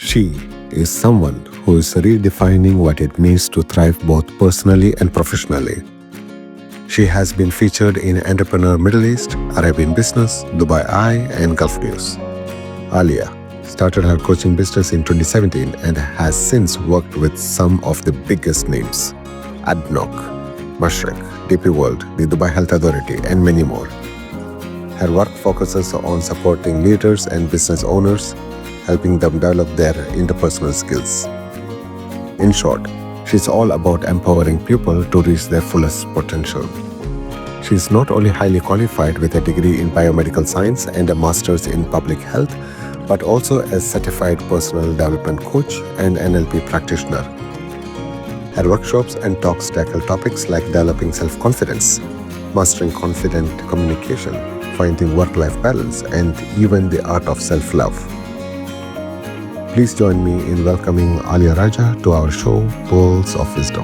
She is someone who is redefining what it means to thrive both personally and professionally. She has been featured in Entrepreneur Middle East, Arabian Business, Dubai Eye, and Gulf News. Aliya started her coaching business in 2017 and has since worked with some of the biggest names: ADNOC, Mashreq, DP World, the Dubai Health Authority, and many more. Her work focuses on supporting leaders and business owners, helping them develop their interpersonal skills. In short, she's all about empowering people to reach their fullest potential. She is not only highly qualified with a degree in biomedical science and a master's in public health, but also a certified personal development coach and NLP practitioner. Her workshops and talks tackle topics like developing self-confidence, mastering confident communication, finding work-life balance, and even the art of self-love. Please join me in welcoming Aliya Raja to our show, Pearls of Wisdom.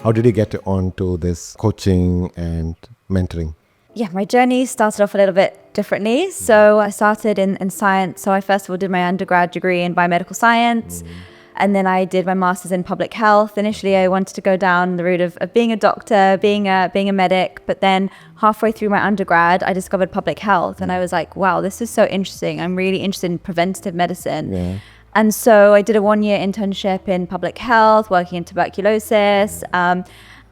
How did you get on to this coaching and mentoring? Yeah, my journey started off a little bit differently. So I started in science. So I first of all did my undergrad degree in biomedical science. And then I did my master's in public health. Initially, I wanted to go down the route of being a doctor, being a medic. But then halfway through my undergrad, I discovered public health. And I was like, wow, this is so interesting. I'm really interested in preventative medicine. Yeah. And so I did a 1-year internship in public health, working in tuberculosis.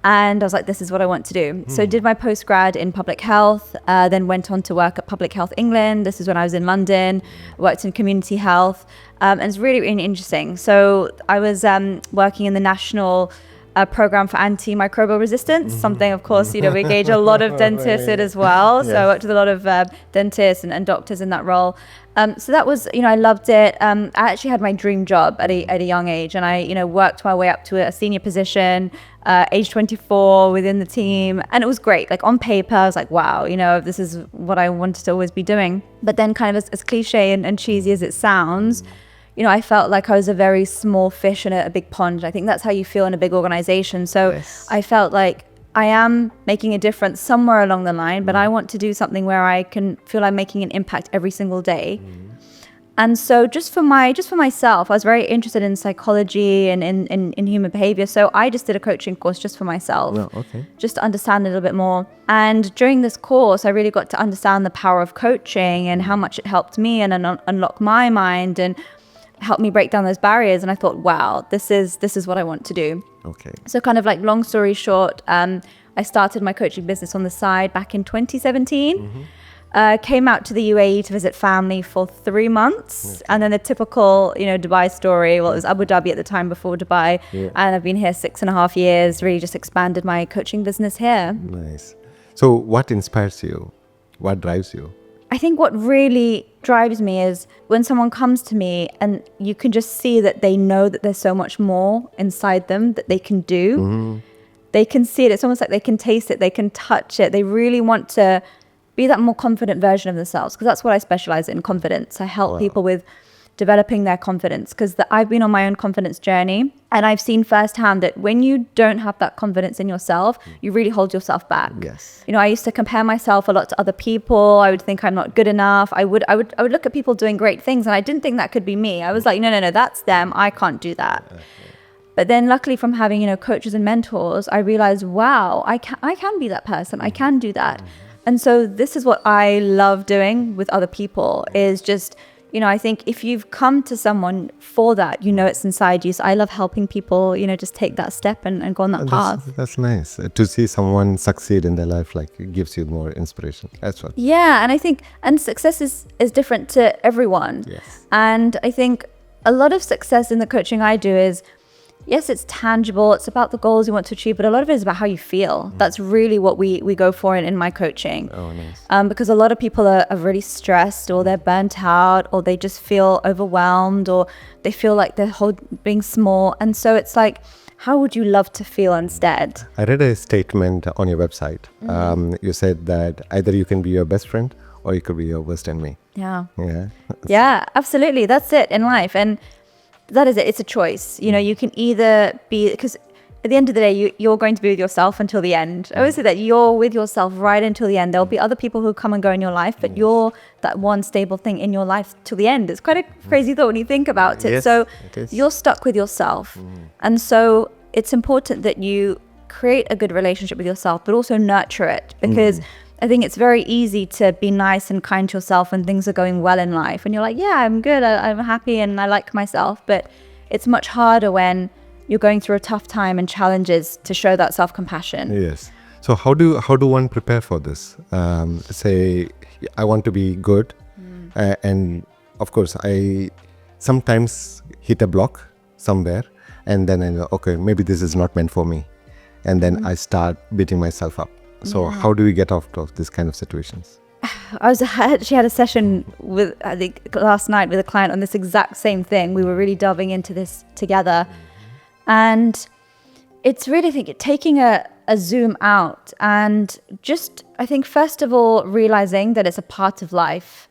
And I was like, this is what I want to do. So I did my postgrad in public health, then went on to work at Public Health England. This is when I was in London, worked in community health. And it's really, really interesting. So I was working in the national program for antimicrobial resistance, something, of course, we engage a lot of dentists in as well. Yes. So I worked with a lot of dentists and doctors in that role. So that was, I loved it. I actually had my dream job at a young age, and I, worked my way up to a senior position, age 24 within the team. And it was great. Like on paper, I was like, wow, this is what I wanted to always be doing. But then kind of as cliche and cheesy as it sounds, I felt like I was a very small fish in a big pond. I think that's how you feel in a big organization. So yes. I felt like I am making a difference somewhere along the line, but I want to do something where I can feel I'm making an impact every single day. And so just for myself, I was very interested in psychology and in human behavior. So I just did a coaching course just for myself, just to understand a little bit more. And during this course, I really got to understand the power of coaching and how much it helped me and unlock my mind and helped me break down those barriers. And I thought, wow, this is what I want to do. Okay. So kind of like long story short, I started my coaching business on the side back in 2017. Came out to the UAE to visit family for 3 months. And then the typical, Dubai story. Well, it was Abu Dhabi at the time before Dubai. Yeah. And I've been here 6.5 years, really just expanded my coaching business here. Nice. So what inspires you? What drives you? I think what really drives me is when someone comes to me and you can just see that they know that there's so much more inside them that they can do. They can see it. It's almost like they can taste it. They can touch it. They really want to be that more confident version of themselves, because that's what I specialize in, confidence. I help people with developing their confidence, because I've been on my own confidence journey, and I've seen firsthand that when you don't have that confidence in yourself, you really hold yourself back. Yes. I used to compare myself a lot to other people. I would think I'm not good enough. I would look at people doing great things, and I didn't think that could be me. I was like, no, that's them. I can't do that. But then luckily from having, coaches and mentors, I realized, wow, I can be that person. I can do that. And so this is what I love doing with other people, is just, I think if you've come to someone for that, it's inside you. So I love helping people, just take that step and go on that path. That's nice. To see someone succeed in their life, it gives you more inspiration. That's what. Yeah. And I think, success is different to everyone. Yes. And I think a lot of success in the coaching I do is, yes, it's tangible. It's about the goals you want to achieve, but a lot of it is about how you feel. That's really what we go for in my coaching. Oh, nice. Because a lot of people are really stressed, or they're burnt out, or they just feel overwhelmed, or they feel like they're being small. And so it's like, how would you love to feel instead? I read a statement on your website. You said that either you can be your best friend or you could be your worst enemy. Yeah. Yeah. Yeah, absolutely. That's it in life. And that is it. It's a choice. You know, you can either be, because at the end of the day, you're going to be with yourself until the end. I always say that you're with yourself right until the end. There'll be other people who come and go in your life, but you're that one stable thing in your life till the end. It's quite a crazy thought when you think about it. Yes, so it is. you're stuck with yourself. And so it's important that you create a good relationship with yourself, but also nurture it, because I think it's very easy to be nice and kind to yourself when things are going well in life. And you're like, yeah, I'm good. I'm happy and I like myself. But it's much harder when you're going through a tough time and challenges to show that self-compassion. Yes. So how do one prepare for this? Say, I want to be good. And of course, I sometimes hit a block somewhere. And then I know, okay, maybe this is not meant for me. And then I start beating myself up. So how do we get out of this kind of situations? I actually had a session with, I think, last night with a client on this exact same thing. We were really delving into this together. And it's really, I think, taking a zoom out and just, I think, first of all, realizing that it's a part of life,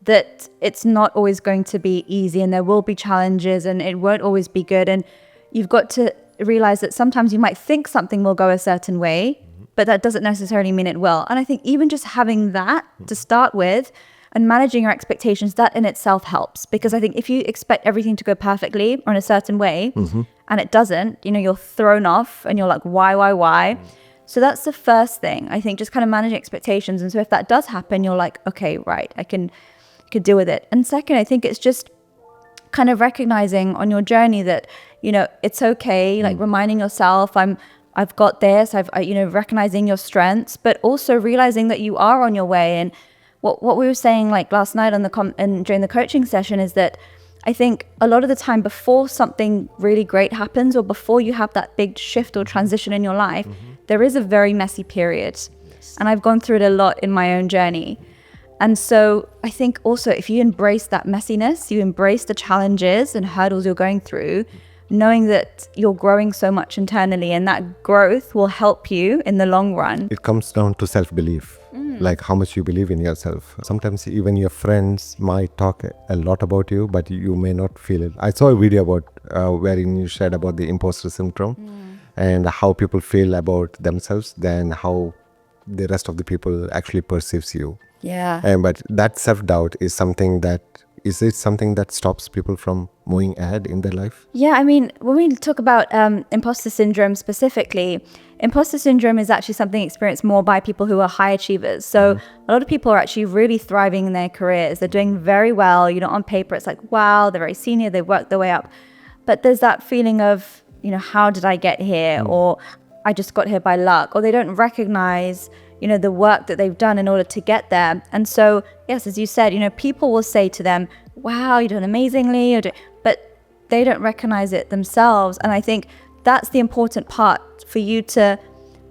that it's not always going to be easy and there will be challenges and it won't always be good. And you've got to realize that sometimes you might think something will go a certain way, but that doesn't necessarily mean it will. And I think even just having that to start with and managing your expectations, that in itself helps. Because I think if you expect everything to go perfectly or in a certain way and it doesn't, you know, you're thrown off and you're like, why? So that's the first thing. I think just kind of managing expectations. And so if that does happen, you're like, okay, right, I could deal with it. And second, I think it's just kind of recognizing on your journey that, you know, it's okay, like reminding yourself, I've got this, recognizing your strengths, but also realizing that you are on your way. And what we were saying like last night on and during the coaching session is that I think a lot of the time before something really great happens or before you have that big shift or transition in your life, there is a very messy period. Yes. And I've gone through it a lot in my own journey. And so I think also if you embrace that messiness, you embrace the challenges and hurdles you're going through, knowing that you're growing so much internally and that growth will help you in the long run. It comes down to self-belief, like how much you believe in yourself. Sometimes even your friends might talk a lot about you, but you may not feel it. I saw a video about wherein you shared about the impostor syndrome and how people feel about themselves than how the rest of the people actually perceives you. Yeah. But that self-doubt is something that, is it something that stops people from moving ahead in their life? Yeah, I mean, when we talk about imposter syndrome specifically, imposter syndrome is actually something experienced more by people who are high achievers. So a lot of people are actually really thriving in their careers. They're doing very well. You know, on paper, it's like, wow, they're very senior. They've worked their way up. But there's that feeling of, you know, how did I get here? Or I just got here by luck. Or they don't recognize, you know, the work that they've done in order to get there. And so, yes, as you said, you know, people will say to them, wow, you're doing amazingly, but they don't recognize it themselves. And I think that's the important part for you to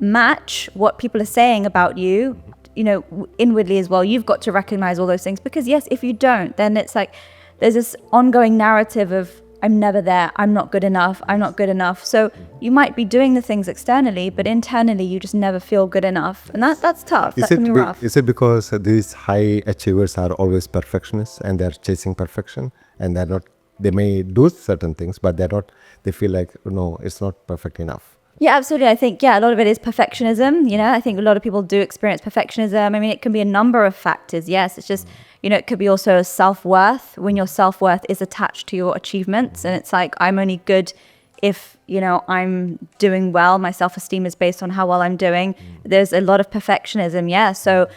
match what people are saying about you, you know, inwardly as well. You've got to recognize all those things because yes, if you don't, then it's like, there's this ongoing narrative of, I'm never there, I'm not good enough, I'm not good enough. So you might be doing the things externally, but internally you just never feel good enough. And that's tough, that can be rough. Is it because these high achievers are always perfectionists and they're chasing perfection and they're not, they may do certain things, but they feel like, no, it's not perfect enough? Yeah, absolutely. I think, a lot of it is perfectionism. You know, I think a lot of people do experience perfectionism. I mean, it can be a number of factors. Yes, it's just, you know, it could be also self-worth, when your self-worth is attached to your achievements. And it's like, I'm only good if, you know, I'm doing well. My self-esteem is based on how well I'm doing. There's a lot of perfectionism. Yeah. So,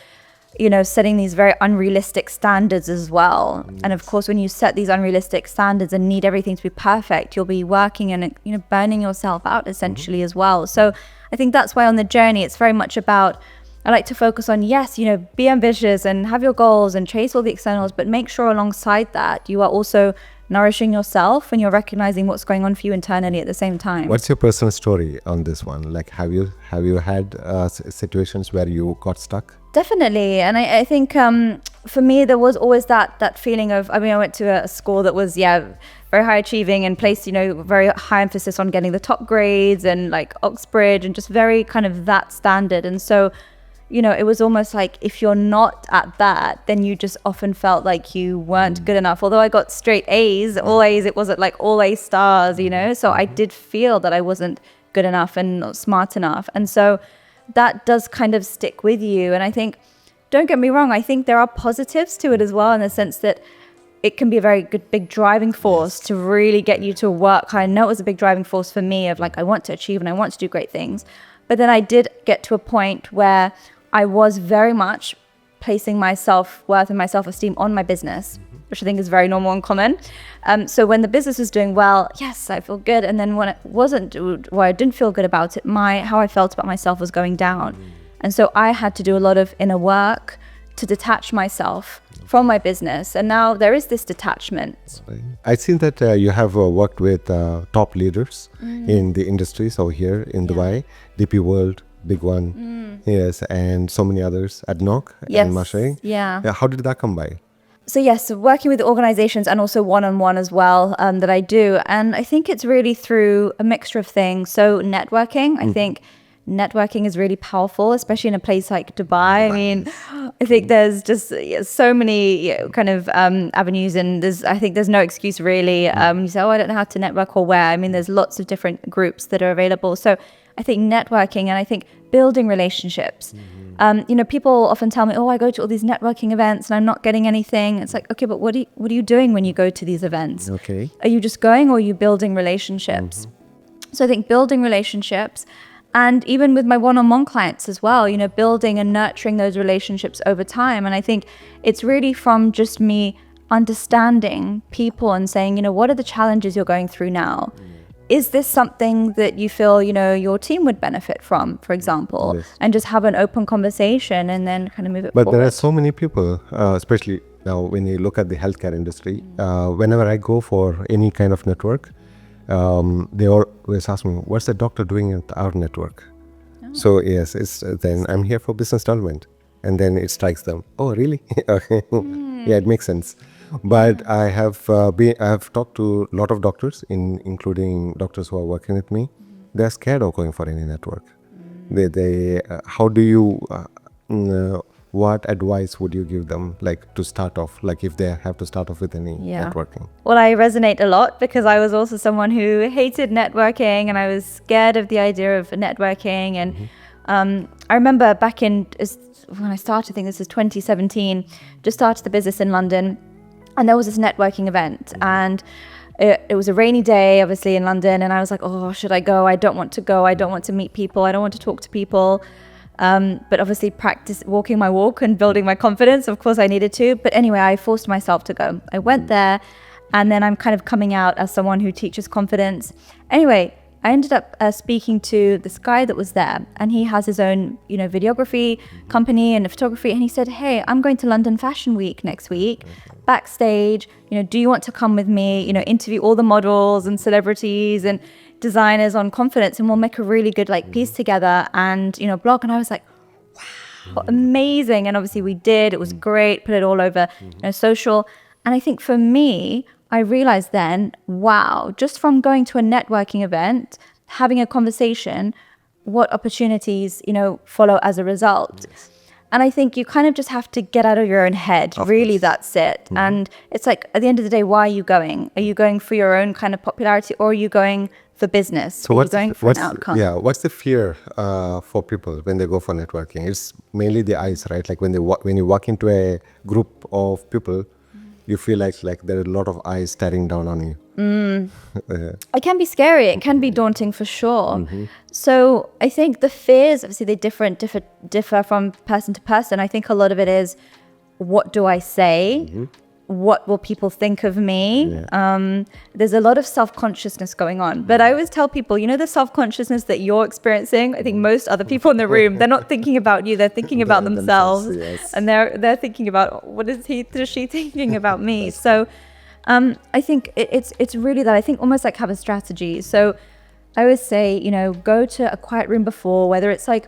you know, setting these very unrealistic standards as well. And of course, when you set these unrealistic standards and need everything to be perfect, you'll be working and, you know, burning yourself out essentially as well. So I think that's why on the journey, it's very much about, I like to focus on, yes, you know, be ambitious and have your goals and chase all the externals, but make sure alongside that you are also nourishing yourself and you're recognizing what's going on for you internally at the same time. What's your personal story on this one? Like, have you had situations where you got stuck? Definitely. And I think for me, there was always that feeling of, I mean, I went to a school that was, very high achieving and placed, you know, very high emphasis on getting the top grades and like Oxbridge and just very kind of that standard. And so, it was almost like if you're not at that, then you just often felt like you weren't good enough. Although I got straight A's, all A's, it wasn't like all A stars, So I did feel that I wasn't good enough and not smart enough. And so that does kind of stick with you. And I think, don't get me wrong, I think there are positives to it as well, in the sense that it can be a very good big driving force to really get you to work. I know it was a big driving force for me of like, I want to achieve and I want to do great things. But then I did get to a point where I was very much placing my self-worth and my self-esteem on my business, which I think is very normal and common. So when the business was doing well, yes, I feel good. And then when it wasn't, where I didn't feel good about it, how I felt about myself was going down. And so I had to do a lot of inner work to detach myself from my business. And now there is this detachment. I've seen that you have worked with top leaders in the industries over here in Dubai, DP World, big one, yes, and so many others, Adnoc and Marche. Yeah. How did that come by? So yes, working with organizations and also one-on-one as well, that I do. And I think it's really through a mixture of things. So networking, I think networking is really powerful, especially in a place like Dubai. I mean, I think there's just so many kind of avenues, and I think there's no excuse really. You say, oh, I don't know how to network or where. I mean, there's lots of different groups that are available. So I think networking, and I think building relationships. People often tell me, oh, I go to all these networking events and I'm not getting anything. It's like, okay, but what are you doing when you go to these events? Okay. Are you just going, or are you building relationships? So I think building relationships, and even with my one-on-one clients as well, building and nurturing those relationships over time. And I think it's really from just me understanding people and saying, what are the challenges you're going through now? Is this something that you feel, your team would benefit from, for example? Yes. And just have an open conversation and then kind of move it forward. But there are so many people, especially now when you look at the healthcare industry, whenever I go for any kind of network, they always ask me, what's the doctor doing at our network? So yes, then I'm here for business development. And then it strikes them, oh, really? Okay. Yeah, it makes sense. But I have talked to a lot of doctors, including doctors who are working with me. They're scared of going for any network. How do you, what advice would you give them, like to start off, like if they have to start off with any networking? Well, I resonate a lot because I was also someone who hated networking, and I was scared of the idea of networking. And I remember back when I started, I think this is 2017, just started the business in London. And there was this networking event, and it was a rainy day, obviously, in London. And I was like, oh, should I go? I don't want to go. I don't want to meet people. I don't want to talk to people. But obviously practice walking my walk and building my confidence. Of course I needed to. But anyway, I forced myself to go. I went there, and then I'm kind of coming out as someone who teaches confidence. Anyway, I ended up speaking to this guy that was there, and he has his own, videography company and photography. And he said, hey, I'm going to London Fashion Week next week, backstage, do you want to come with me, interview all the models and celebrities and designers on confidence, and we'll make a really good piece together and, blog. And I was like, wow, amazing. And obviously we did, it was great, put it all over, social. And I think for me, I realized then, wow, just from going to a networking event, having a conversation, what opportunities, follow as a result. Yes. And I think you kind of just have to get out of your own head. Really, that's it. And it's like, at the end of the day, why are you going? Are you going for your own kind of popularity, or are you going for business? So what's an outcome? Yeah, what's the fear for people when they go for networking? It's mainly the eyes, right? Like when you walk into a group of people, you feel like there are a lot of eyes staring down on you. It can be scary. It can be daunting for sure. So I think the fears, obviously, they differ from person to person. I think a lot of it is, what do I say? What will people think of me? There's a lot of self-consciousness going on. But I always tell people, the self-consciousness that you're experiencing, I think most other people in the room, they're not thinking about you, they're thinking about themselves. Yes. And they're thinking about, what is he or she thinking about me? So I think it's really that. I think almost like have a strategy. So I always say, go to a quiet room before, whether it's like,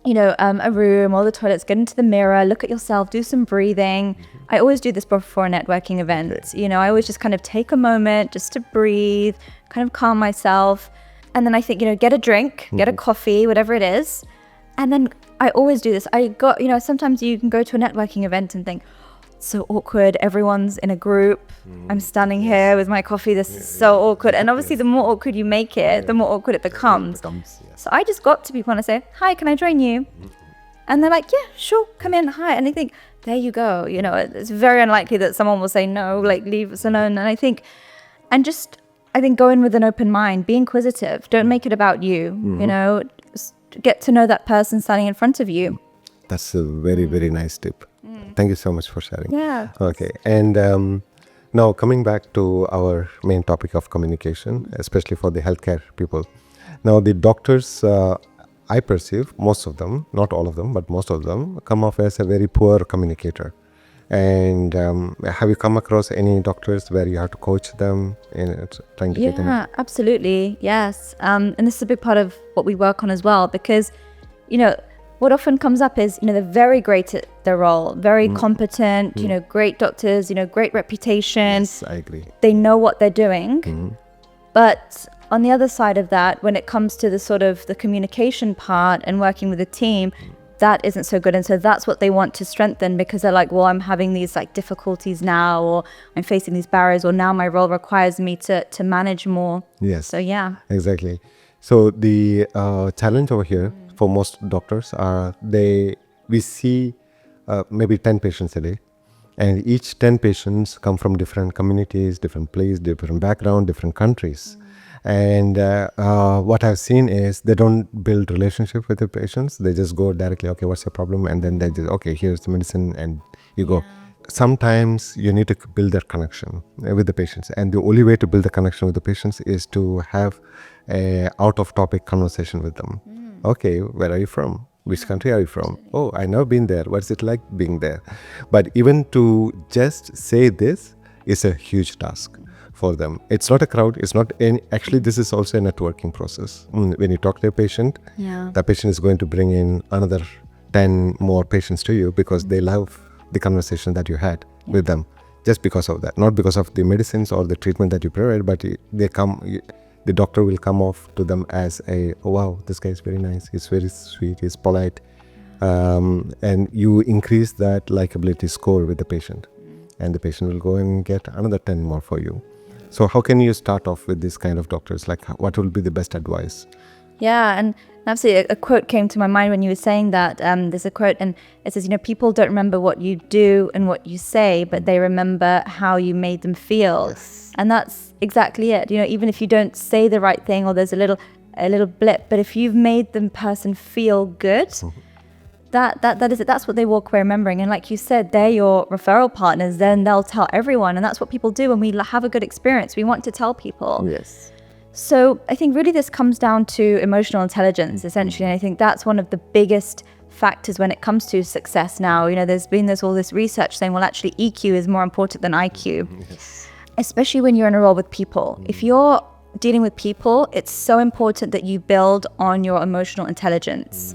a room or the toilets, get into the mirror, look at yourself, do some breathing. I always do this before a networking event. I always just kind of take a moment just to breathe, kind of calm myself. And then I think, get a drink, get a coffee, whatever it is. And then I always do this. Sometimes you can go to a networking event and think, so awkward, everyone's in a group, I'm standing here with my coffee, this is so awkward. And obviously the more awkward you make it, the more awkward it becomes. So I just got to people and I say, hi, can I join you? And they're like, yeah, sure, come in, hi. And I think, there you go. It's very unlikely that someone will say no, like leave us alone. And I think go in with an open mind, be inquisitive, don't make it about you, get to know that person standing in front of you. That's a very, very nice tip. Thank you so much for sharing. Yeah. Okay. And now coming back to our main topic of communication, especially for the healthcare people. Now the doctors, I perceive most of them, not all of them, but most of them come off as a very poor communicator. And have you come across any doctors where you have to coach them in trying to get them? Yeah, absolutely. Yes. And this is a big part of what we work on as well, because, what often comes up is, they're very great at their role, very competent, great doctors, great reputation. Yes, I agree. They know what they're doing. But on the other side of that, when it comes to the sort of the communication part and working with a team, that isn't so good. And so that's what they want to strengthen, because they're like, well, I'm having these like difficulties now, or I'm facing these barriers, or now my role requires me to manage more. Yes. So yeah. Exactly. So the challenge over here for most doctors are we see maybe 10 patients a day, and each 10 patients come from different communities, different places, different background, different countries. And what I've seen is they don't build relationship with the patients. They just go directly, okay, what's your problem? And then they just, okay, here's the medicine, and you go. Sometimes you need to build that connection with the patients. And the only way to build the connection with the patients is to have a out-of-topic conversation with them. Okay, where are you from? Which country are you from? Oh, I've never been there. What's it like being there? But even to just say this is a huge task for them. It's not a crowd. It's not actually, this is also a networking process. When you talk to a patient, the patient is going to bring in another 10 more patients to you, because they love the conversation that you had with them, just because of that. Not because of the medicines or the treatment that you provide, but the doctor will come off to them as oh wow, this guy is very nice, he's very sweet, he's polite. And you increase that likability score with the patient. And the patient will go and get another 10 more for you. So how can you start off with this kind of doctors? Like, what will be the best advice? Yeah, and absolutely, a quote came to my mind when you were saying that. There's a quote, and it says, people don't remember what you do and what you say, but they remember how you made them feel. Yes. And that's exactly it. Even if you don't say the right thing, or there's a little blip, but if you've made the person feel good, that is it. That's what they walk away remembering. And like you said, they're your referral partners. Then they'll tell everyone, and that's what people do when we have a good experience. We want to tell people. Yes. So I think really this comes down to emotional intelligence, essentially. And I think that's one of the biggest factors when it comes to success now. There's all this research saying, well, actually EQ is more important than IQ, especially when you're in a role with people. If you're dealing with people, it's so important that you build on your emotional intelligence.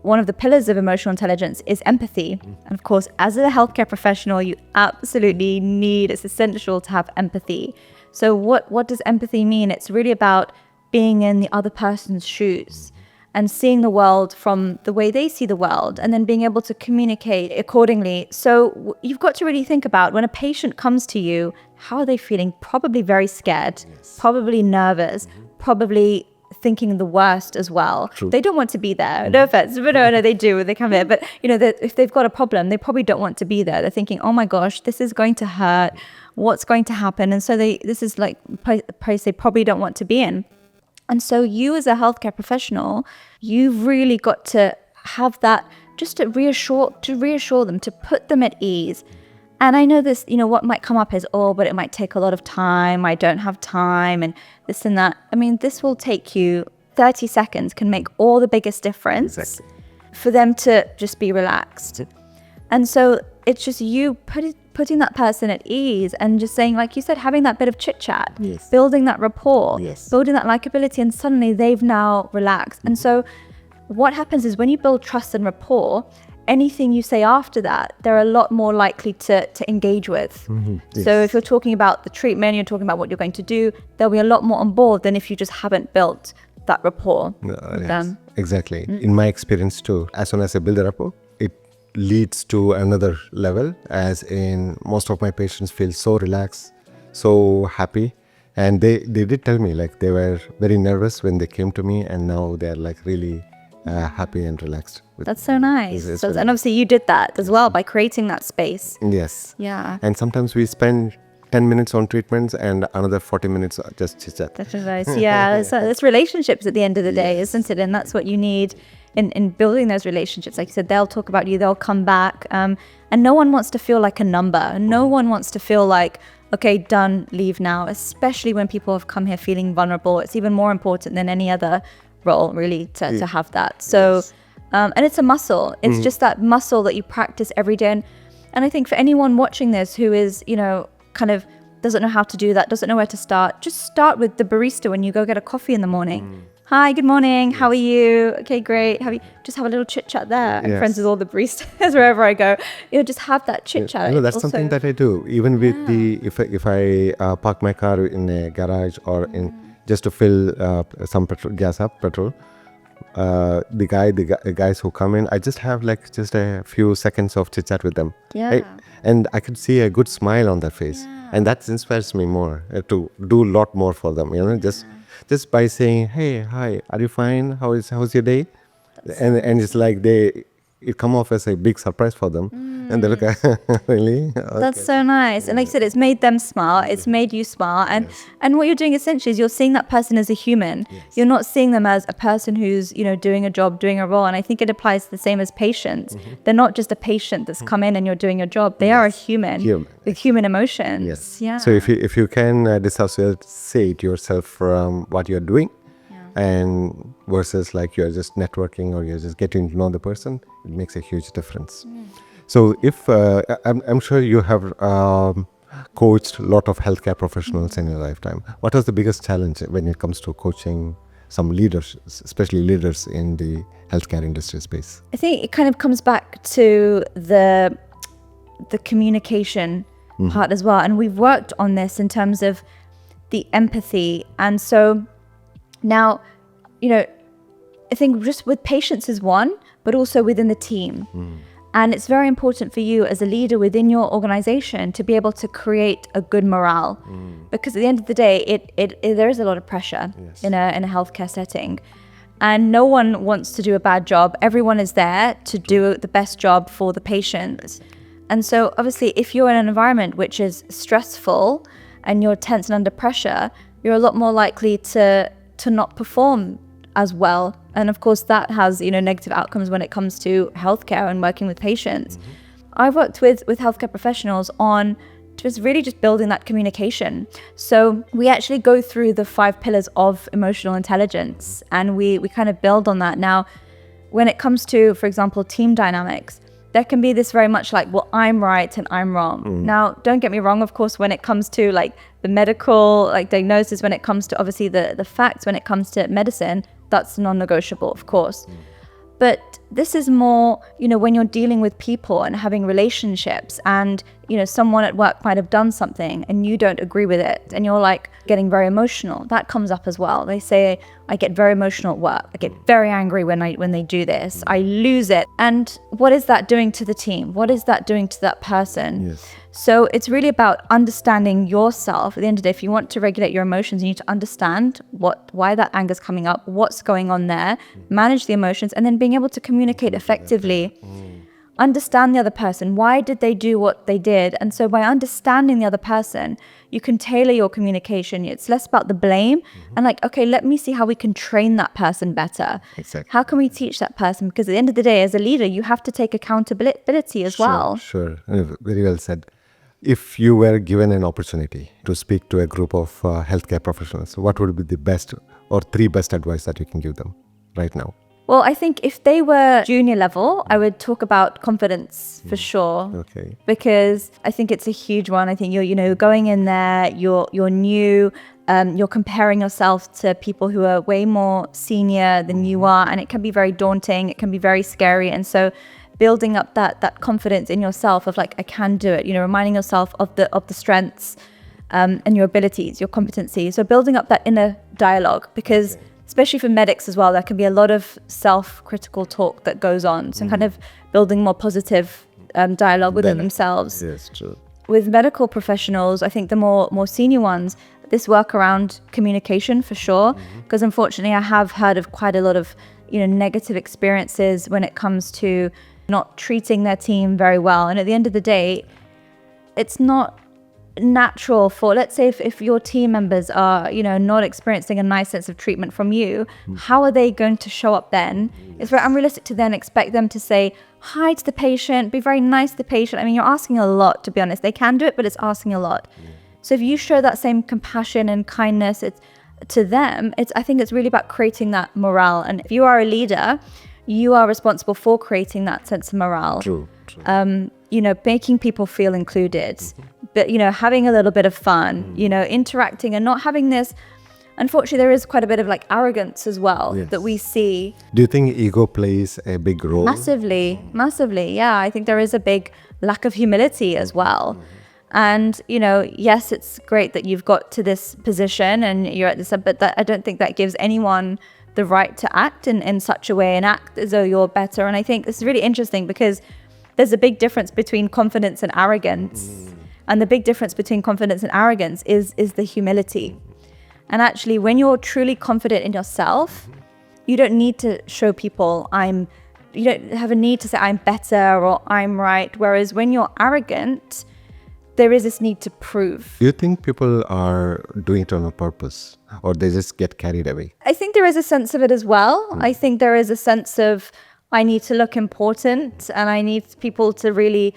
One of the pillars of emotional intelligence is empathy. And of course, as a healthcare professional, you absolutely it's essential to have empathy. So what does empathy mean? It's really about being in the other person's shoes and seeing the world from the way they see the world, and then being able to communicate accordingly. So you've got to really think about, when a patient comes to you, how are they feeling? Probably very scared, probably nervous, probably thinking the worst as well. True. They don't want to be there. No offense, but no, they do. They come here, but if they've got a problem, they probably don't want to be there. They're thinking, oh my gosh, this is going to hurt. What's going to happen? And so this is like a place they probably don't want to be in. And so you as a healthcare professional, you've really got to have that, just to reassure them, to put them at ease. And I know this, what might come up is, but it might take a lot of time. I don't have time, and this and that. I mean, this will take you 30 seconds, can make all the biggest difference for them to just be relaxed. And so it's just you putting that person at ease and just saying, like you said, having that bit of chit chat, building that rapport, building that likability, and suddenly they've now relaxed. And so what happens is, when you build trust and rapport, anything you say after that, they're a lot more likely to engage with. So if you're talking about the treatment, you're talking about what you're going to do, they'll be a lot more on board than if you just haven't built that rapport with Yes, them. exactly. In my experience too, as soon as I build a rapport, it leads to another level, as in most of my patients feel so relaxed, so happy. And they did tell me like they were very nervous when they came to me, and now they're like really happy and relaxed. That's so nice. It's So, very and obviously you did that as well by creating that space. Yes. Yeah. And sometimes we spend 10 minutes on treatments and another 40 minutes just chit chat. That's nice. Yeah. So it's relationships at the end of the day, isn't it? And that's what you need in building those relationships. Like you said, they'll talk about you, they'll come back. And no one wants to feel like a number. No one wants to feel like, okay, done, leave now, especially when people have come here feeling vulnerable. It's even more important than any other role, really, to have that. So, and it's a muscle. It's just that muscle that you practice every day. And I think for anyone watching this who is, kind of doesn't know how to do that, doesn't know where to start, just start with the barista when you go get a coffee in the morning. Hi, good morning. How are you? Okay, great. Just have a little chit chat there. I'm friends with all the baristas wherever I go. Just have that chit chat. No, that's something that I do. Even with if I park my car in a garage or in just to fill some petrol, the guys who come in, I just have like just a few seconds of chit chat with them. Yeah. And I could see a good smile on their face, and that inspires me more to do a lot more for them. Just by saying, hey, hi, are you fine? How's your day? And it's like it come off as a big surprise for them, and they look at really. Okay. That's so nice. And like I said, it's made them smile. It's made you smile. And what you're doing essentially is you're seeing that person as a human. You're not seeing them as a person who's, doing a job, doing a role. And I think it applies the same as patients. They're not just a patient that's come in and you're doing your job. They are a human with human emotions. Yes. Yeah. So if you can dissociate yourself from what you're doing, and versus like you're just networking or you're just getting to know the person, it makes a huge difference. So if I'm sure you have coached a lot of healthcare professionals in your lifetime. What was the biggest challenge when it comes to coaching some leaders, especially leaders in the healthcare industry space? I think it kind of comes back to the communication part as well. And we've worked on this in terms of the empathy. And so now, I think just with patients is one, but also within the team. And it's very important for you as a leader within your organization to be able to create a good morale. Because at the end of the day, there is a lot of pressure in a healthcare setting. And no one wants to do a bad job. Everyone is there to do the best job for the patient. And so obviously, if you're in an environment which is stressful and you're tense and under pressure, you're a lot more likely to not perform as well. And of course, that has, negative outcomes when it comes to healthcare and working with patients. I've worked with healthcare professionals on just building that communication. So we actually go through the 5 pillars of emotional intelligence, and we kind of build on that. Now, when it comes to, for example, team dynamics, there can be this very much like, well, I'm right and I'm wrong. Now, don't get me wrong, of course, when it comes to like the medical diagnosis, when it comes to obviously the facts, when it comes to medicine, that's non-negotiable, of course. But this is more, when you're dealing with people and having relationships and, someone at work might have done something and you don't agree with it and you're like getting very emotional. That comes up as well. They say, I get very emotional at work. I get very angry when they do this. I lose it. And what is that doing to the team? What is that doing to that person? Yes. So it's really about understanding yourself. At the end of the day, if you want to regulate your emotions, you need to understand why that anger is coming up, what's going on there, manage the emotions, and then being able to communicate effectively. Understand the other person. Why did they do what they did? And so by understanding the other person, you can tailor your communication. It's less about the blame and like, okay, let me see how we can train that person better. Exactly. How can we teach that person? Because at the end of the day, as a leader, you have to take accountability as well. Sure. Very well said. If you were given an opportunity to speak to a group of healthcare professionals, what would be the best or 3 best advice that you can give them right now? Well, I think if they were junior level, I would talk about confidence for sure. Okay. Because I think it's a huge one. I think you're going in there, you're new, you're comparing yourself to people who are way more senior than you are, and it can be very daunting. It can be very scary. And so building up that confidence in yourself of like, I can do it, reminding yourself of the strengths and your abilities, your competencies. So building up that inner dialogue, because especially for medics as well, there can be a lot of self-critical talk that goes on. So kind of building more positive dialogue within themselves. Yes, true. With medical professionals, I think the more senior ones, this work around communication for sure, because unfortunately I have heard of quite a lot of negative experiences when it comes to not treating their team very well. And at the end of the day, it's not natural for, let's say if your team members are not experiencing a nice sense of treatment from you, how are they going to show up then? It's very unrealistic to then expect them to say hi to the patient, be very nice to the patient. I mean, you're asking a lot, to be honest. They can do it, but it's asking a lot. So if you show that same compassion and kindness to them, I think it's really about creating that morale. And if you are a leader, you are responsible for creating that sense of morale. True. Making people feel included, but having a little bit of fun, interacting and not having this. Unfortunately, there is quite a bit of arrogance as well that we see. Do you think ego plays a big role? Massively. Yeah, I think there is a big lack of humility as well. And, yes, it's great that you've got to this position and you're at this, but I don't think that gives anyone the right to act in such a way and act as though you're better. And I think this is really interesting because there's a big difference between confidence and arrogance. And the big difference between confidence and arrogance is the humility. And actually, when you're truly confident in yourself, you don't need to show people you don't have a need to say I'm better or I'm right. Whereas when you're arrogant, there is this need to prove. Do you think people are doing it on purpose or they just get carried away? I think there is a sense of it as well. I think there is a sense of I need to look important and I need people to really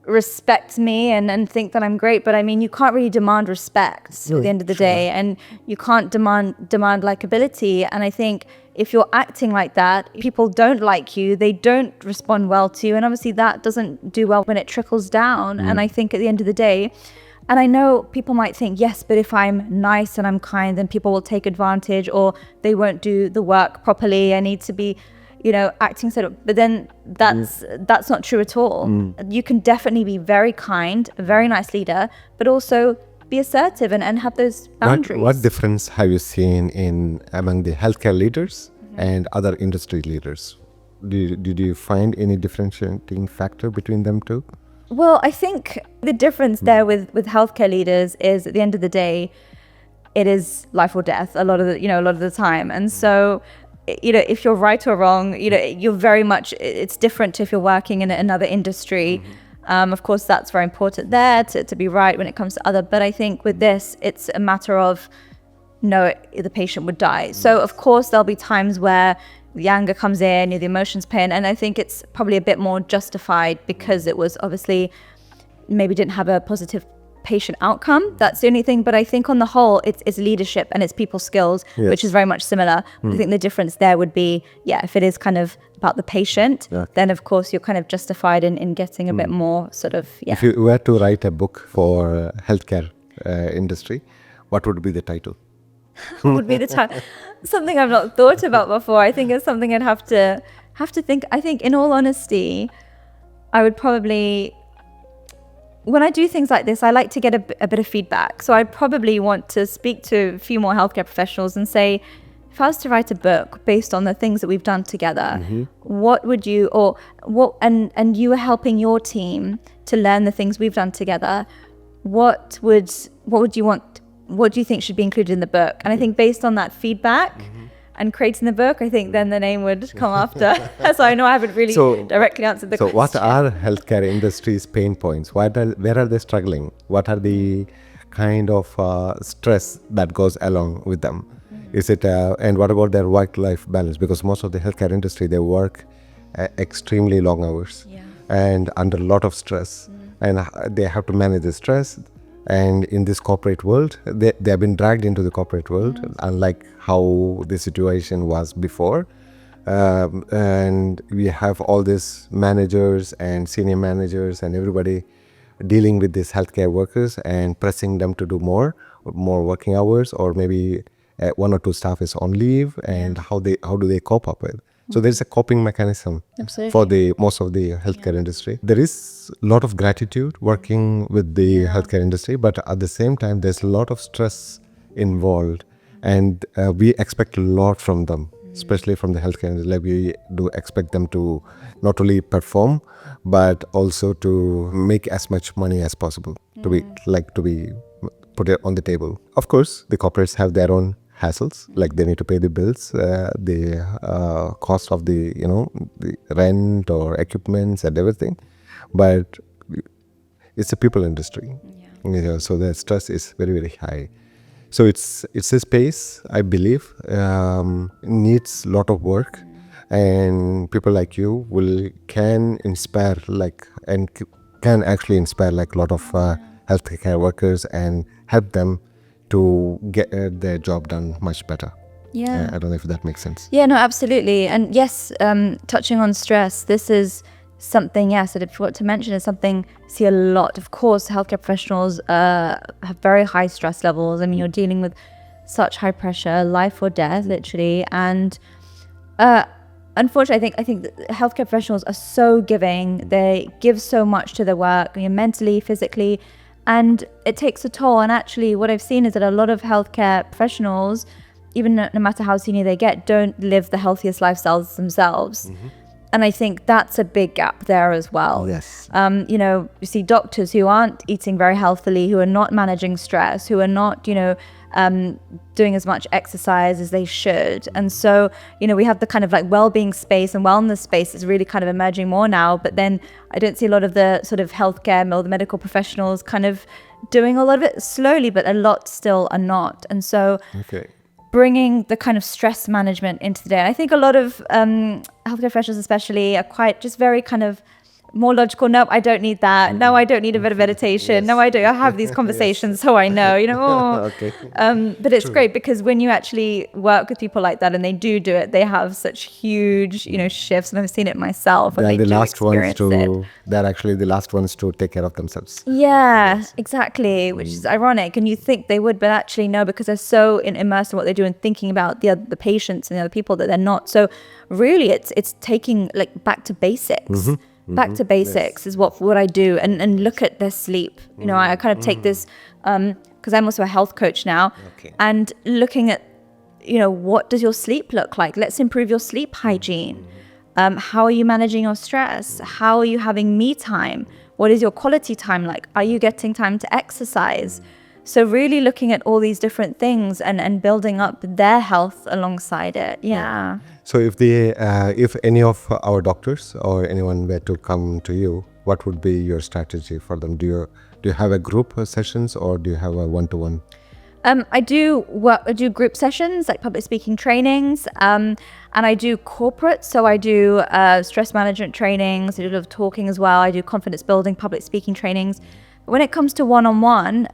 respect me and think that I'm great. But I mean, you can't really demand respect at the end of the day, and you can't demand likability. And I think if you're acting like that, people don't like you, they don't respond well to you. And obviously that doesn't do well when it trickles down. And I think at the end of the day, and I know people might think, yes, but if I'm nice and I'm kind, then people will take advantage or they won't do the work properly. I need to be acting sort of, but then that's not true at all. You can definitely be very kind, a very nice leader, but also be assertive and have those boundaries. What difference have you seen among the healthcare leaders and other industry leaders? Did you find any differentiating factor between them two? Well, I think the difference there with healthcare leaders is at the end of the day, it is life or death a lot of the time. And so if you're right or wrong, you're very much, it's different to if you're working in another industry. Of course, that's very important there to be right when it comes to other. But I think with this, it's a matter of, the patient would die. So of course, there'll be times where the anger comes in, the emotions pain. And I think it's probably a bit more justified because it was obviously maybe didn't have a positive patient outcome. That's the only thing. But I think on the whole, it's leadership and it's people skills, which is very much similar. I think the difference there would be, if it is kind of about the patient, then of course you're kind of justified in getting a bit more sort of, If you were to write a book for healthcare industry, what would be the title? would be the time. Something I've not thought about before. I think it's something I'd have to think. I think in all honesty, I would probably, when I do things like this, I like to get a bit of feedback. So I'd probably want to speak to a few more healthcare professionals and say, if I was to write a book based on the things that we've done together, what would you, or what, and you were helping your team to learn the things we've done together, what would you want, what do you think should be included in the book? And I think based on that feedback and creating the book, I think then the name would come after. So I know I haven't really directly answered the question. So what are healthcare industry's pain points? Where are they struggling? What are the kind of stress that goes along with them? Is it and what about their work-life balance? Because most of the healthcare industry, they work extremely long hours and under a lot of stress, and they have to manage the stress. And in this corporate world, they have been dragged into the corporate world, unlike how the situation was before. And we have all these managers and senior managers and everybody dealing with these healthcare workers and pressing them to do more working hours, or maybe one or two staff is on leave, and how do they cope up with? So there's a coping mechanism for most of the healthcare industry. There is a lot of gratitude working with the healthcare industry, but at the same time, there's a lot of stress involved. and we expect a lot from them, especially from the healthcare industry. Like we do expect them to not only perform, but also to make as much money as possible, to be put it on the table. Of course, the corporates have their own hassles, like they need to pay the bills, the cost of the the rent or equipments and everything, but it's a people industry. So the stress is very, very high. So it's a space, I believe, needs a lot of work, and people like you can inspire can actually inspire a lot of healthcare workers and help them to get their job done much better. Yeah. I don't know if that makes sense. Yeah, no, absolutely. And yes, touching on stress, this is something, yes, that I forgot to mention, is something I see a lot. Of course, healthcare professionals have very high stress levels. I mean, you're dealing with such high pressure, life or death, literally. And unfortunately, I think that healthcare professionals are so giving. They give so much to their work, mentally, physically, and it takes a toll. And actually, what I've seen is that a lot of healthcare professionals, even no matter how senior they get, don't live the healthiest lifestyles themselves. And I think that's a big gap there as well. Yes. You see doctors who aren't eating very healthily, who are not managing stress, who are not, doing as much exercise as they should. And so, we have the kind of well-being space and wellness space is really kind of emerging more now. But then I don't see a lot of the sort of healthcare or the medical professionals kind of doing a lot of it slowly, but a lot still are not. And so bringing the kind of stress management into the day. And I think a lot of healthcare professionals especially are quite just very kind of more logical. No, I don't need that. No, I don't need a bit of meditation. No, I don't. I have these conversations, so I know, but it's great because when you actually work with people like that and they do it, they have such huge, shifts. And I've seen it myself. They're the last ones to take care of themselves. Yeah, exactly. Which is ironic. And you think they would, but actually no, because they're so immersed in what they're doing, thinking about the patients and the other people that they're not. So really it's taking back to basics. Back to basics is what I do, and look at their sleep. I kind of take this because I'm also a health coach now, and looking at what does your sleep look like? Let's improve your sleep hygiene. How are you managing your stress? How are you having me time? What is your quality time like? Are you getting time to exercise? So really looking at all these different things and building up their health alongside it. Yeah. So if any of our doctors or anyone were to come to you, what would be your strategy for them? Do you have a group sessions or do you have a one-to-one? I do group sessions, like public speaking trainings, and I do corporate. So I do stress management trainings. I do a lot of talking as well. I do confidence building, public speaking trainings. When it comes to one-on-one,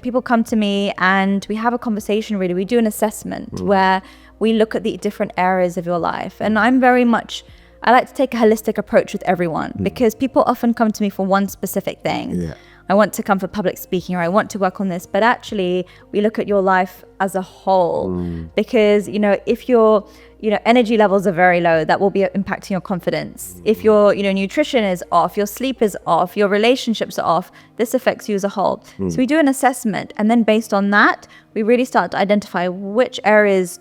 people come to me and we have a conversation. Really, we do an assessment where we look at the different areas of your life. And I like to take a holistic approach with everyone because people often come to me for one specific thing. Yeah. I want to come for public speaking, or I want to work on this. But actually, we look at your life as a whole because, if your, energy levels are very low, that will be impacting your confidence. If your, nutrition is off, your sleep is off, your relationships are off, this affects you as a whole. So we do an assessment. And then based on that, we really start to identify which areas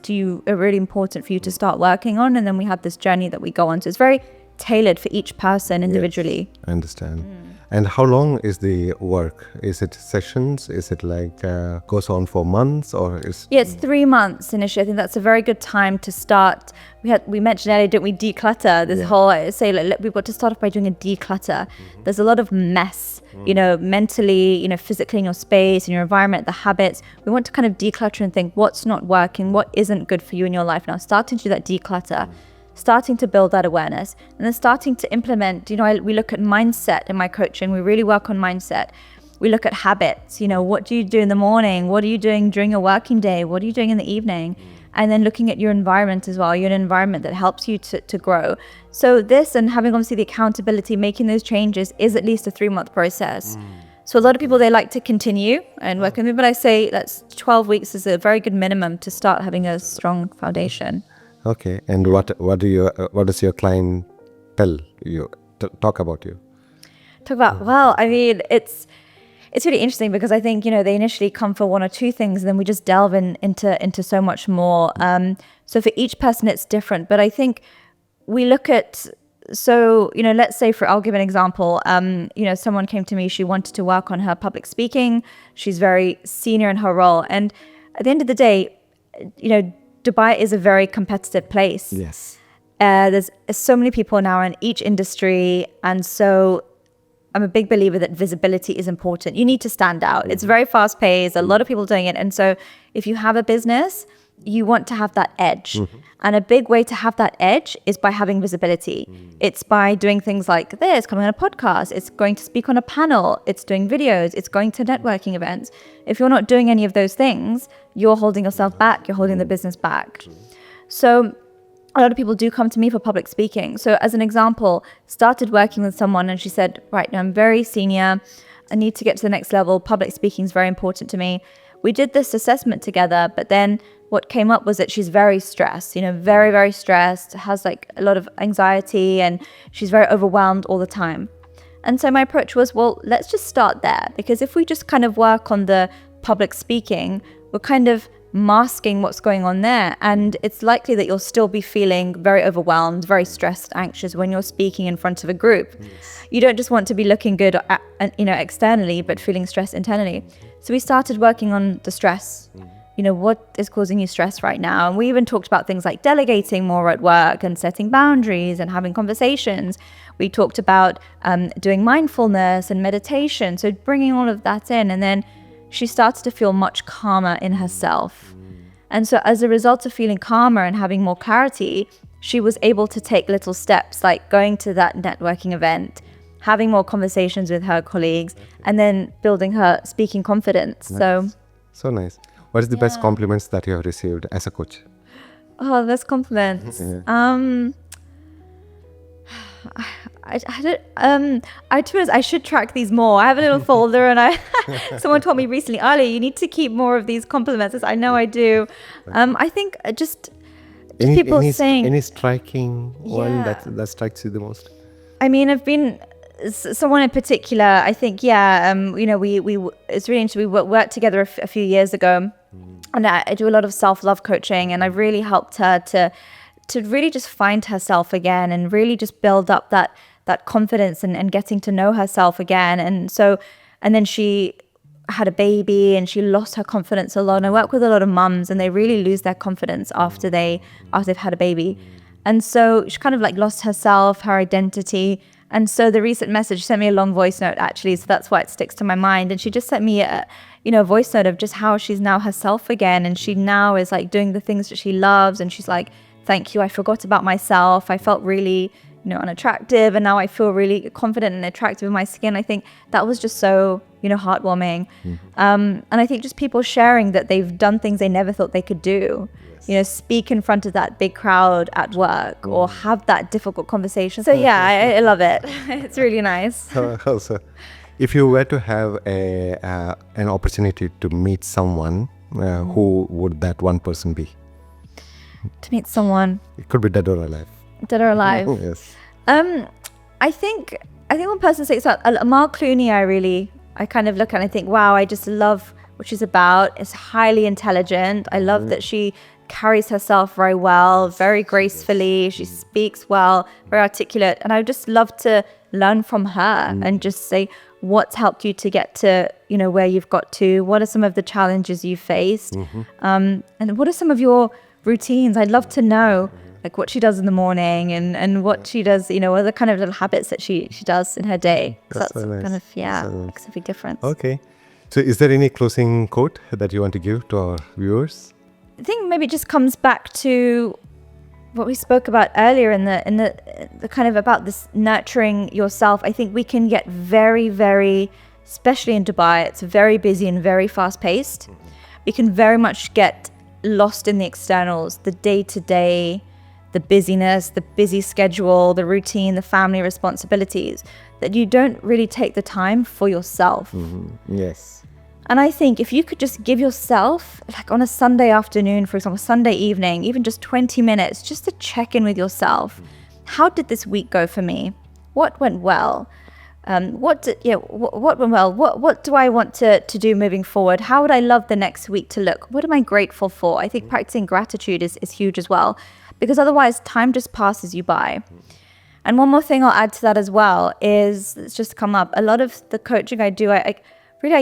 are really important for you to start working on. And then we have this journey that we go on. So it's very tailored for each person individually. Yes, I understand. And how long is the work? Is it sessions? Is it goes on for months or is? Yeah, it's 3 months initially. I think that's a very good time to start. We mentioned earlier, don't we, declutter this whole, we've got to start off by doing a declutter. There's a lot of mess, mentally, physically in your space, in your environment, the habits. We want to kind of declutter and think what's not working, what isn't good for you in your life now. Starting to do that declutter. Starting to build that awareness and then starting to implement, we look at mindset in my coaching. We really work on mindset. We look at habits, what do you do in the morning? What are you doing during your working day? What are you doing in the evening? And then looking at your environment as well. You're in an environment that helps you to grow. So this, and having obviously the accountability, making those changes is at least a 3-month process. So a lot of people, they like to continue and work with me, but I say that's 12 weeks is a very good minimum to start having a strong foundation. Okay, and what does your client tell you? Talk about you. Talk about, well, I mean, it's really interesting because I think, they initially come for one or two things and then we just delve into so much more. So for each person, it's different. But I think we look at, let's say I'll give an example. Someone came to me, she wanted to work on her public speaking. She's very senior in her role. And at the end of the day, Dubai is a very competitive place. Yes. There's so many people now in each industry. And so I'm a big believer that visibility is important. You need to stand out. It's very fast paced, a lot of people doing it. And so if you have a business, you want to have that edge. And a big way to have that edge is by having visibility. It's by doing things like this, coming on a podcast, it's going to speak on a panel, it's doing videos, it's going to networking events. If you're not doing any of those things, you're holding yourself back, you're holding the business back. So a lot of people do come to me for public speaking. So as an example, started working with someone and she said, right, now I'm very senior. I need to get to the next level. Public speaking is very important to me. We did this assessment together, but then what came up was that she's very stressed, very, very stressed, has like a lot of anxiety and she's very overwhelmed all the time. And so my approach was, well, let's just start there, because if we just kind of work on the public speaking, we're kind of masking what's going on there, and it's likely that you'll still be feeling very overwhelmed, very stressed, anxious when you're speaking in front of a group. You don't just want to be looking good externally, but feeling stressed internally. So we started working on the stress. What is causing you stress right now? And we even talked about things like delegating more at work and setting boundaries and having conversations. We talked about doing mindfulness and meditation, so bringing all of that in. And then she started to feel much calmer in herself. And so as a result of feeling calmer and having more clarity, she was able to take little steps like going to that networking event, having more conversations with her colleagues, and then building her speaking confidence. Nice. So nice. What is the best compliments that you have received as a coach? Oh, best compliments. To be honest, I should track these more. I have a little folder, and someone told me recently, Aliya, you need to keep more of these compliments. I know I do. I think just people saying any striking one that strikes you the most. I mean, I've been someone in particular. I think we it's really interesting. We worked together a few years ago, and I do a lot of self-love coaching, and I really helped her to really just find herself again and really just build up that confidence and getting to know herself again. And then she had a baby and she lost her confidence a lot. And I work with a lot of mums, and they really lose their confidence after they've had a baby. And so she kind of like lost herself, her identity. And so the recent message, she sent me a long voice note actually, so that's why it sticks to my mind. And she just sent me a voice note of just how she's now herself again, and she now is like doing the things that she loves, and she's like, thank you, I forgot about myself. I felt really, unattractive, and now I feel really confident and attractive in my skin. I think that was just so, heartwarming. And I think just people sharing that they've done things they never thought they could do. Speak in front of that big crowd at work, or have that difficult conversation. So I love it. It's really nice. Also, if you were to have an opportunity to meet someone, who would that one person be? To meet someone. It could be dead or alive. Dead or alive. Yes. I think one person sticks out. Amal Clooney, I kind of look at and I think, wow, I just love what she's about. It's highly intelligent. I love that she carries herself very well, very gracefully. She speaks well, very articulate. And I just love to learn from her and just say, what's helped you to get to, where you've got to? What are some of the challenges you faced? And what are some of your routines? I'd love to know like what she does in the morning and what she does, what are the kind of little habits that she does in her day. That's so nice. Kind of, So makes a big difference. Okay. So is there any closing quote that you want to give to our viewers? I think maybe it just comes back to what we spoke about earlier in the kind of about this nurturing yourself. I think we can get very, very, especially in Dubai, it's very busy and very fast paced. We can very much get lost in the externals, the day-to-day, the busyness, the busy schedule, the routine, the family responsibilities, that you don't really take the time for yourself. Yes. And I think if you could just give yourself, like on a Sunday afternoon, for example, Sunday evening, even just 20 minutes, just to check in with yourself. How did this week go for me? What went well? What do I want to do moving forward? How would I love the next week to look? What am I grateful for? I think practicing gratitude is huge as well, because otherwise time just passes you by. And one more thing I'll add to that as well is, it's just come up, a lot of the coaching I do, I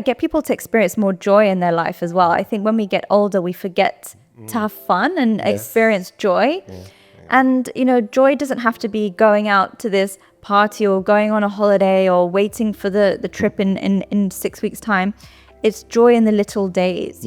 get people to experience more joy in their life as well. I think when we get older, we forget to have fun and experience joy. And, joy doesn't have to be going out to this party or going on a holiday or waiting for the trip in 6 weeks' time. It's joy in the little days,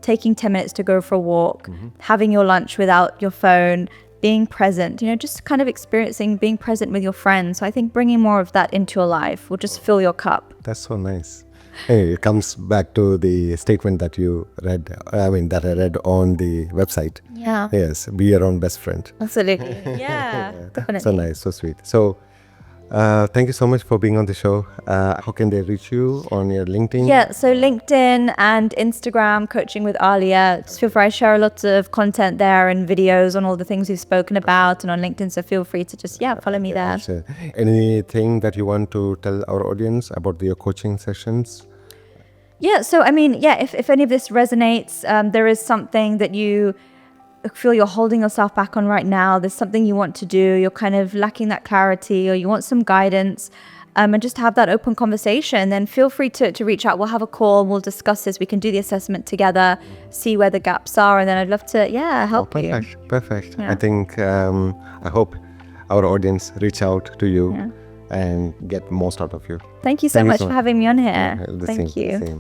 taking 10 minutes to go for a walk, having your lunch without your phone, being present, just kind of experiencing being present with your friends. So I think bringing more of that into your life will just fill your cup. That's so nice. Hey, it comes back to the statement that you read, that I read on the website. Yeah. Yes, be your own best friend. Absolutely. Yeah, definitely. So nice, so sweet. So, thank you so much for being on the show. How can they reach you on your LinkedIn? Yeah, so LinkedIn and Instagram, Coaching with Aliya. Just feel free. I share a lot of content there and videos on all the things we've spoken about, and on LinkedIn. So feel free to just follow me there. Sure. Anything that you want to tell our audience about your coaching sessions? Yeah, so if any of this resonates, there is something that you feel you're holding yourself back on right now, there's something you want to do, you're kind of lacking that clarity, or you want some guidance, and just have that open conversation, then feel free to reach out. We'll have a call, we'll discuss this, we can do the assessment together, see where the gaps are, and then I'd love to help you. Perfect. Yeah. I think I hope our audience reach out to you and get most out of you. Thank you so much for having me on here. The Thank same, you. Same.